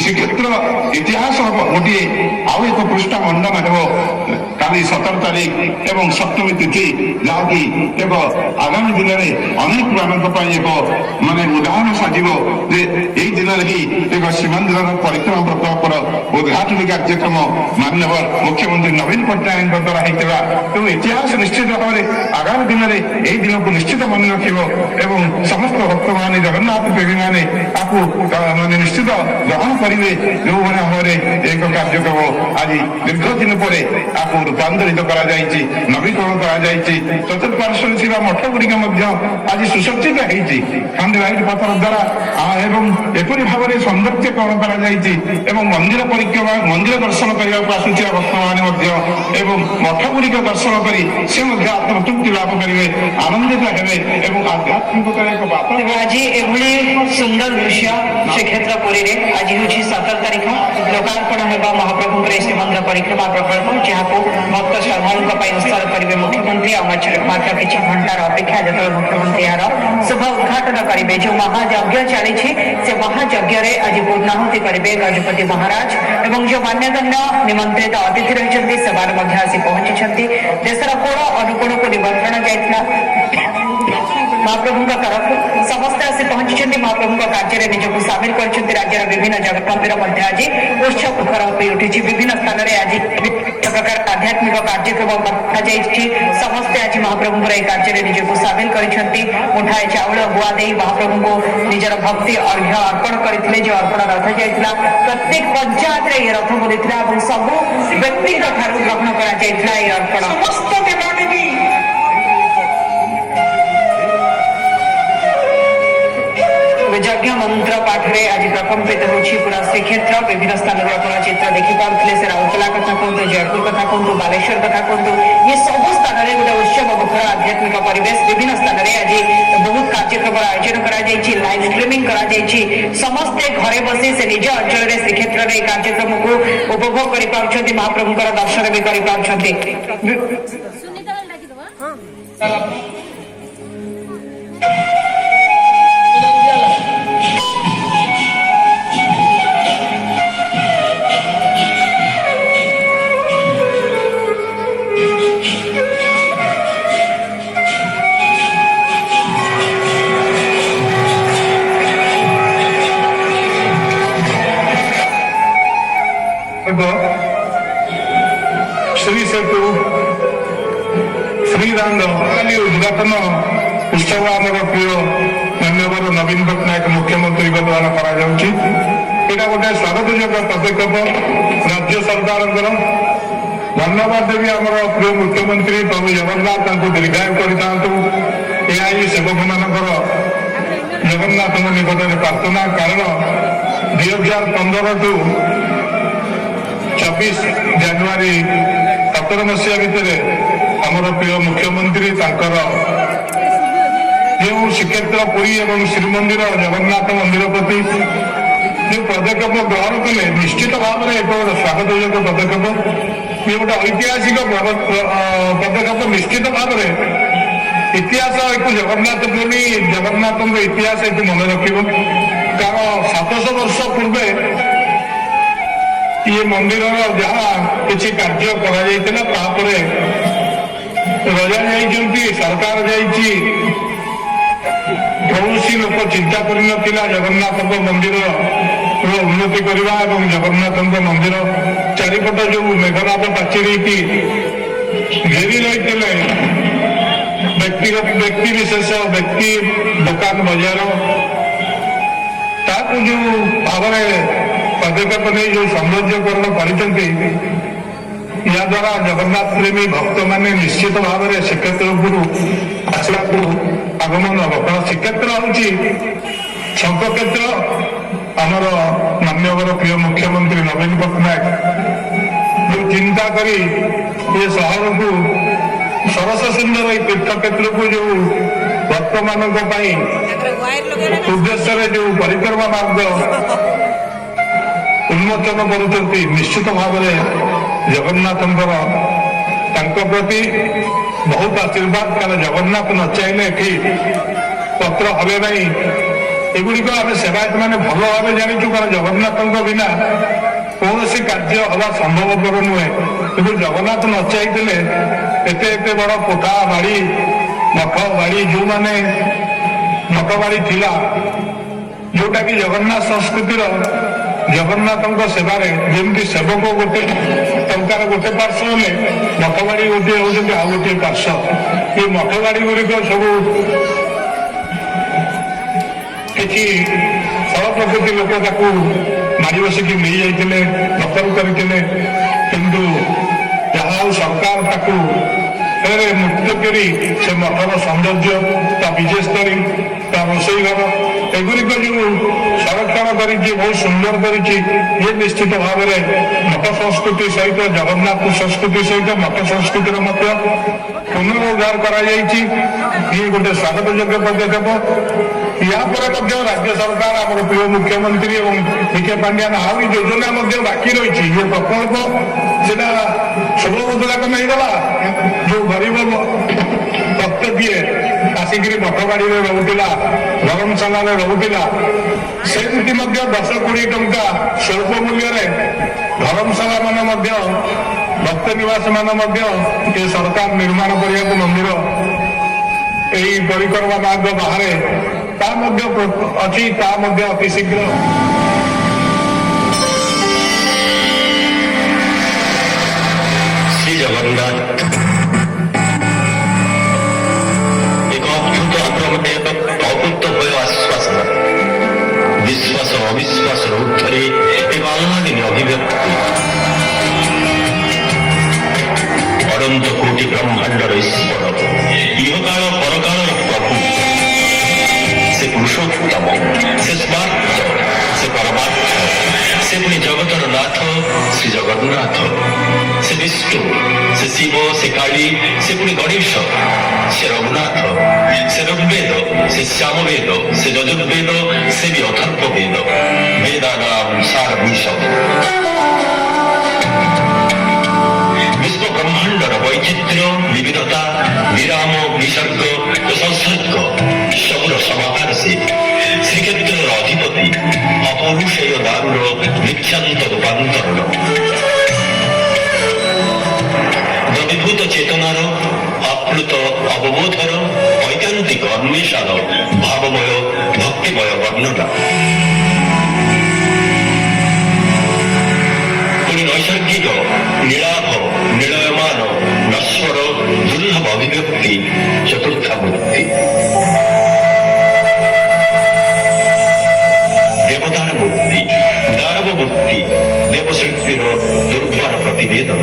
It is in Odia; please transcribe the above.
ଶ୍ରୀକ୍ଷେତ୍ର ଇତିହାସ ହବ ଗୋଟିଏ ଆଉ ଏକ ପୃଷ୍ଠ ମଣ୍ଡନ ହେବ କାଲି 17 ତାରିଖ ଏବଂ ସପ୍ତମୀ ତିଥି, ଯାହାକି ଏକ ଆଗାମୀ ଦିନରେ ଅନେକ ମାନଙ୍କ ପାଇଁ ଏକ ଉଦାହରଣ ସାଜିବ ଯେ ଏହି ଦିନରେ ହିଁ ଏକ ଶ୍ରୀମନ୍ଦିରର ପରିକ୍ରମା ପ୍ରକଳ୍ପର ଉଦ୍ଘାଟନୀ କାର୍ଯ୍ୟକ୍ରମ ମାନ୍ୟବର ମୁଖ୍ୟମନ୍ତ୍ରୀ ନବୀନ ପଟ୍ଟନାୟକଙ୍କ ଦ୍ୱାରା ହେଇଥିବା ତେଣୁ ଇତିହାସ ନିଶ୍ଚିତ ଭାବରେ ଆଗାମୀ ଦିନରେ ଏହି ଦିନକୁ ନିଶ୍ଚିତ ମନେ ରଖିବ ଏବଂ ସମସ୍ତ ଭକ୍ତମାନେ ଜଗନ୍ନାଥ ପ୍ରେମୀମାନେ ତାକୁ ନିଶ୍ଚିତ ଗ୍ରହଣ କରିବେ। ଯେଉଁଭଳି ଭାବରେ ଏକ କାର୍ଯ୍ୟକ୍ରମ ଆଜି ଦୀର୍ଘ ଦିନ ପରେ ତାକୁ ରୂପାନ୍ତରିତ କରାଯାଇଛି, ନବୀକରଣ କରାଯାଇଛି। ଚତୁଃପାର୍ଶ୍ୱରେ ଥିବା ମଠ ଗୁଡ଼ିକ ମଧ୍ୟ ଆଜି ସୁସଜ୍ଜିତ ହେଇଛି ଖାଣ୍ଡିଲାଇଟ ପଥର ଦ୍ୱାରା ଏବଂ ଏପରି ଭାବରେ ସୌନ୍ଦର୍ଯ୍ୟକରଣ କରାଯାଇଛି ଏବଂ ମନ୍ଦିର ପରିକ୍ରମା ମନ୍ଦିର ଦର୍ଶନ କରିବାକୁ ଆସୁଥିବା ଭକ୍ତମାନେ ମଧ୍ୟ ଏବଂ ମଠ ଗୁଡ଼ିକ ଦର୍ଶନ କରି ସେ ମଧ୍ୟ ଆତ୍ମତୃପ୍ତି ଲାଭ କରିବେ, ଆନନ୍ଦିତ ହେବେ ଏବଂ ଆଧ୍ୟାତ୍ମିକତାର ଏକ ବାତାବରଣ। ଆଜି ଏଭଳି ସୁନ୍ଦର ଦୃଶ୍ୟ ଶ୍ରୀକ୍ଷେତ୍ର ପୁରୀରେ ଆଜି ହେଉଛି 17 ତାରିଖ ଲୋକାର୍ପଣ ହେବା ମହାପ୍ରଭୁଙ୍କର ଶ୍ରୀମନ୍ଦିର ପରିକ୍ରମା ପ୍ରକଳ୍ପ, ଯାହାକୁ ଭକ୍ତ ଶ୍ରଦ୍ଧାଳୁଙ୍କ ପାଇଁ ଉତ୍ସର୍ଗ କରିବେ ମୁଖ୍ୟମନ୍ତ୍ରୀ। ମାତ୍ର କିଛି ଘଣ୍ଟାର ଅପେକ୍ଷା ଯେତେବେଳେ ମୁଖ୍ୟମନ୍ତ୍ରୀ ଏହାର ଶୁଭ ଉଦ୍ଘାଟନ କରିବେ। ଯେଉଁ ମହାଯଜ୍ଞ ଚାଲିଛି ସେ ମହାଯଜ୍ଞରେ ଆଜି ପୂର୍ଣ୍ଣାହୁତି କରିବେ ଗଜପତି ମହାରାଜ ଏବଂ ଯେଉଁ ମାନ୍ୟଗଣ୍ୟ ନିମନ୍ତ୍ରିତ ଅତିଥି ରହିଛନ୍ତି ସେମାନେ ମଧ୍ୟ ଆସି ପହଞ୍ଚିଛନ୍ତି। ଦେଶର କୋଣ ଅନୁକୋଣକୁ ନିମନ୍ତ୍ରଣ ଯାଇଥିଲା ମହାପ୍ରଭୁଙ୍କ ତରଫରୁ, ସମସ୍ତେ ଆସି ପହଞ୍ଚିଛନ୍ତି। ମହାପ୍ରଭୁଙ୍କ କାର୍ଯ୍ୟରେ ନିଜକୁ ସାମିଲ କରିଛନ୍ତି। ରାଜ୍ୟର ବିଭିନ୍ନ ଜଗନ୍ନାଥ ମନ୍ଦିର ମଧ୍ୟ ଆଜି ଉତ୍ସବ ମୁଖର ହୋଇ ଉଠିଛି। ବିଭିନ୍ନ ସ୍ଥାନରେ ଆଜି ବିଭିନ୍ନ ପ୍ରକାର ଆଧ୍ୟାତ୍ମିକ କାର୍ଯ୍ୟକ୍ରମ ରଖାଯାଇଛି। ସମସ୍ତେ ଆଜି ମହାପ୍ରଭୁଙ୍କର ଏହି କାର୍ଯ୍ୟରେ ନିଜକୁ ସାମିଲ କରିଛନ୍ତି। ମୁଠାଏ ଚାଉଳ ଗୁଆ ଦେଇ ମହାପ୍ରଭୁଙ୍କୁ ନିଜର ଭକ୍ତି ଅର୍ଘ୍ୟ ଅର୍ପଣ କରିଥିଲେ। ଯେଉଁ ଅର୍ପଣ ରଥ ଯାଇଥିଲା ପ୍ରତ୍ୟେକ ପଞ୍ଚାୟତରେ ଏହି ରଥ ବୁଲିଥିଲା ଏବଂ ସବୁ ବ୍ୟକ୍ତିଙ୍କ ଠାରୁ ଗ୍ରହଣ କରାଯାଇଥିଲା ଏହି ଅର୍ପଣ। ସମସ୍ତ ଦେବାଦେବୀ ଯଜ୍ଞ ମନ୍ତ୍ର ପାଠରେ ଆଜି ପ୍ରକମ୍ପିତ ହେଉଛି ପୁରା ଶ୍ରୀକ୍ଷେତ୍ର। ବିଭିନ୍ନ ସ୍ଥାନରେ ଆପଣ ଚିତ୍ର ଦେଖିପାରୁଥିଲେ। ସେ ରାଉରକେଲା କଥା କୁହନ୍ତୁ, ଜୟପୁର କଥା କୁହନ୍ତୁ, ବାଲେଶ୍ୱର କଥା କୁହନ୍ତୁ, ଏ ସବୁ ସ୍ଥାନରେ ଗୋଟେ ଉତ୍ସବ ମୁଖର ଆଧ୍ୟାତ୍ମିକ ପରିବେଶ। ବିଭିନ୍ନ ସ୍ଥାନରେ ଆଜି ବହୁତ କାର୍ଯ୍ୟକ୍ରମର ଆୟୋଜନ କରାଯାଇଛି, ଲାଇଭ ଷ୍ଟ୍ରିମିଂ କରାଯାଇଛି। ସମସ୍ତେ ଘରେ ବସି ସେ ନିଜ ଅଞ୍ଚଳରେ ଶ୍ରୀକ୍ଷେତ୍ରରେ ଏହି କାର୍ଯ୍ୟକ୍ରମକୁ ଉପଭୋଗ କରିପାରୁଛନ୍ତି, ମହାପ୍ରଭୁଙ୍କର ଦର୍ଶନ ବି କରିପାରୁଛନ୍ତି। श्री सेतु श्रीराम उद्घाटन उत्सव आम प्रिय मान्यवर नवीन पट्टनायक मुख्यमंत्री द्वारा यहाँ गोटे स्वागत योग्य पदक्षेप राज्य सरकार धन्यवाद देवी आम प्रिय मुख्यमंत्री प्रभु जगन्नाथ दीर्घायु कर सेवक मानकर जगन्नाथ निकट में प्रार्थना। कारण 2015 टू 24 ଜାନୁଆରୀ 17 ମସିହା ଭିତରେ ଆମର ପ୍ରିୟ ମୁଖ୍ୟମନ୍ତ୍ରୀ ତାଙ୍କର ଯେଉଁ ଶ୍ରୀକ୍ଷେତ୍ର ପୁରୀ ଏବଂ ଶ୍ରୀମନ୍ଦିର ଜଗନ୍ନାଥ ମନ୍ଦିର ପ୍ରତି ଯେଉଁ ପଦକ୍ଷେପ ଗ୍ରହଣ କଲେ ନିଶ୍ଚିତ ଭାବରେ ଏକ ସ୍ୱାଗତ ଯୋଗ୍ୟ ପଦକ୍ଷେପ। ଇଏ ଗୋଟେ ଐତିହାସିକ ପଦକ୍ଷେପ। ନିଶ୍ଚିତ ଭାବରେ ଇତିହାସ ଏକୁ ଜଗନ୍ନାଥ ପ୍ରେମୀ ଜଗନ୍ନାଥଙ୍କ ଇତିହାସ ଏକୁ ମନେ ରଖିବ। କାରଣ 700 ବର୍ଷ ପୂର୍ବେ ये मंदिर जहाँ किसी कार्य करापर रजा जा सरकार कौन लोक चिंता कर जगन्नाथ मंदिर उन्नति करवा और जगन्नाथ मंदिर चारिपट जो मेघनाथ पाचेरी की घेरी रही व्यक्तिगत व्यक्ति विशेष व्यक्ति दुकान बजार ताकू जो भाव पदक्षेप नहीं जो सौंदर्यकरण द्वारा जगन्नाथ प्रेमी भक्त मैंने निश्चित भाव में श्रीक्षेत्र आसला आगमन हम। कारण श्रीक्षेत्र हूँ शंखक्षेत्र आमर मान्यवर प्रिय मुख्यमंत्री नवीन पट्टनायक जो चिंता करी ये सहर को सरस सुंदर तीर्थक्षेत्र को जो भक्त मान उद्देश्य जो परिक्रमा मार्ग उन्मोचन करुँच निश्चित भाव में जगन्नाथ प्रति बहुत आशीर्वाद। कारण जगन्नाथ न चाहिए कि पत्र हमें नहीं ଏଗୁଡିକ ଆମେ ସେବାୟତ ମାନେ ଭଲ ଭାବେ ଜାଣିଛୁ, କାରଣ ଜଗନ୍ନାଥଙ୍କ ବିନା କୌଣସି କାର୍ଯ୍ୟ ହବା ସମ୍ଭବପର ନୁହେଁ। କିନ୍ତୁ ଜଗନ୍ନାଥ ନ ଚାହିଁଥିଲେ ଏତେ ଏତେ ବଡ କୋଠା ବାଡି ମଠ ବାଡି ଯୋଉମାନେ ମଠ ବାଡି ଥିଲା, ଯୋଉଟା କି ଜଗନ୍ନାଥ ସଂସ୍କୃତିର ଜଗନ୍ନାଥଙ୍କ ସେବାରେ ଯେମିତି ସେବକ ଗୋଟେ ଟଙ୍କାର ଗୋଟେ ପାର୍ଶ୍ୱ ହେଲେ ମଠବାଡି ଗୋଟିଏ ହଉଛନ୍ତି ଆଉ ଗୋଟିଏ ପାର୍ଶ୍ୱ। ଏ ମଠବାଡି ଗୁଡିକ ସବୁ କିଛି ଫଳ ପ୍ରକୃତି ଲୋକ ତାକୁ ମାଡ଼ି ବସିକି ନେଇଯାଇଥିଲେ, ଦଖଲ କରିଥିଲେ। କିନ୍ତୁ ଯାହା ହଉ ସରକାର ତାକୁ ମୁକ୍ତ କରି ସେ ମଠର ସୌନ୍ଦର୍ଯ୍ୟ, ତା ବିଜେସ୍ଥଳୀ, ତା ରୋଷେଇ ଘର ଏଗୁଡିକ ଯୋଉ ସଂରକ୍ଷଣ କରିଛି, ବହୁତ ସୁନ୍ଦର କରିଛି। ଇଏ ନିଶ୍ଚିତ ଭାବରେ ମଠ ସଂସ୍କୃତି ସହିତ ଜଗନ୍ନାଥ ସଂସ୍କୃତି ସହିତ ମଠ ସଂସ୍କୃତିର ମଧ୍ୟ ପୁନରୁଦ୍ଧାର କରାଯାଇଛି। ଇଏ ଗୋଟେ ସ୍ୱାଗତ ଯୋଗ୍ୟ ପଦକ୍ଷେପ। ଏହାପରେ ମଧ୍ୟ ରାଜ୍ୟ ସରକାର ଆମର ପ୍ରିୟ ମୁଖ୍ୟମନ୍ତ୍ରୀ ଏବଂ ବିକେ ପାଣ୍ଡିଆନ ଆହୁରି ଯୋଜନା ମଧ୍ୟ ବାକି ରହିଛି। ଇଏ ପ୍ରକଳ୍ପ ସେଟା ଷୋଳ ଉଦ୍ଘାଟନ ହେଇଗଲା। ଯୋଉ ଗରିବ ଭକ୍ତଟିଏ ଆସିକିରି ମଠବାଡିରେ ରହୁଥିଲା, ଧର୍ମଶାଳାରେ ରହୁଥିଲା, ସେମିତି ମଧ୍ୟ 10-20 ଟଙ୍କା ସ୍ୱଳ୍ପ ମୂଲ୍ୟରେ ଧର୍ମଶାଳା ମାନ ମଧ୍ୟ ଭକ୍ତ ନିବାସ ମାନ ମଧ୍ୟ ଏ ସରକାର ନିର୍ମାଣ କରିବାକୁ ମନ୍ଦିର ଏହି ପରିକ୍ରମା ମାର୍ଗ ବାହାରେ ତା ମଧ୍ୟ ଅଛି, ତା ମଧ୍ୟ ଅତି ଶୀଘ୍ର ଶ୍ରୀ ଜଗନ୍ନାଥ ଏକ ଅଦ୍ଭୁତ ଅଭୂତଭୟ ଆଶ୍ୱାସନା, ବିଶ୍ୱାସ ଅବିଶ୍ୱାସର ଉର୍ଦ୍ଧ୍ୱରେ ଏକ ଅନାଦିନ ଅଭିବ୍ୟକ୍ତି। ଅନନ୍ତ କୋଟି ବ୍ରହ୍ମାଣ୍ଡର ଈଶ୍ୱର, ଇହକାଳ ପରକାଳର ପ୍ରଭୁ, ସେ ପୁରୁଷୋତ୍ତମ, ସେ ସ୍ମାର୍ଥ, ସେ ପରମାର୍ଥ, ସେ ପୁଣି ଜଗତର ନାଥ ଶ୍ରୀ ଜଗନ୍ନାଥ, ସେ ବିଷ୍ଣୁ, ସେ ଶିବ, ସେ କାଳୀ, ସେ ପୁଣି ଗଣେଶ, ସେ ରଘୁନାଥ, ସେ ଋଗ୍ବେଦ, ସେ ଶ୍ୟାମବେଦ, ସେ ଯଜୁର୍ବେଦ, ସେ ବି ଅଥର୍ବବେଦ, ବେଦାନାଂ ସାରଭୂଷଣ। ବିଶ୍ୱ ବ୍ରହ୍ମାଣ୍ଡର ବୈଚିତ୍ର୍ୟ, ବିବିଧତା, ବିରାମ, ବିସର୍ଗ ଓ ସଂସର୍ଗ ସବୁର ସମାହାର ସେ। ଶ୍ରୀକ୍ଷେତ୍ରର ଅଧିପତି, ଅପୌରୁଷେୟ ଦାରୁର ନିତ୍ୟାନ୍ତ ରୂପାନ୍ତରଣ, ଦ୍ରବୀଭୂତ ଚେତନାର, ଆପ୍ଲୁତ ଅବবোধର, ଐକାନ୍ତିକ ଅନ୍ୱେଷାର, ଭାବମୟ ଭକ୍ତିମୟ ବର୍ଣ୍ଣନା। ପୁଣି ନୈସର୍ଗିକ ନୀଳାଭ, ନୀଳୟମାନ, ନଶ୍ୱର, ଦୁର୍ଲଭ ଅଭିବ୍ୟକ୍ତି, ଚତୁର୍ଥାମୂର୍ତ୍ତି। ଦେବତାର ମୂର୍ତ୍ତି, ଦାନବ ମୂର୍ତ୍ତି, ଦେବଶିଳ୍ପୀର ଦୁର୍ଦ୍ଦାର ପ୍ରତିବେଦନ।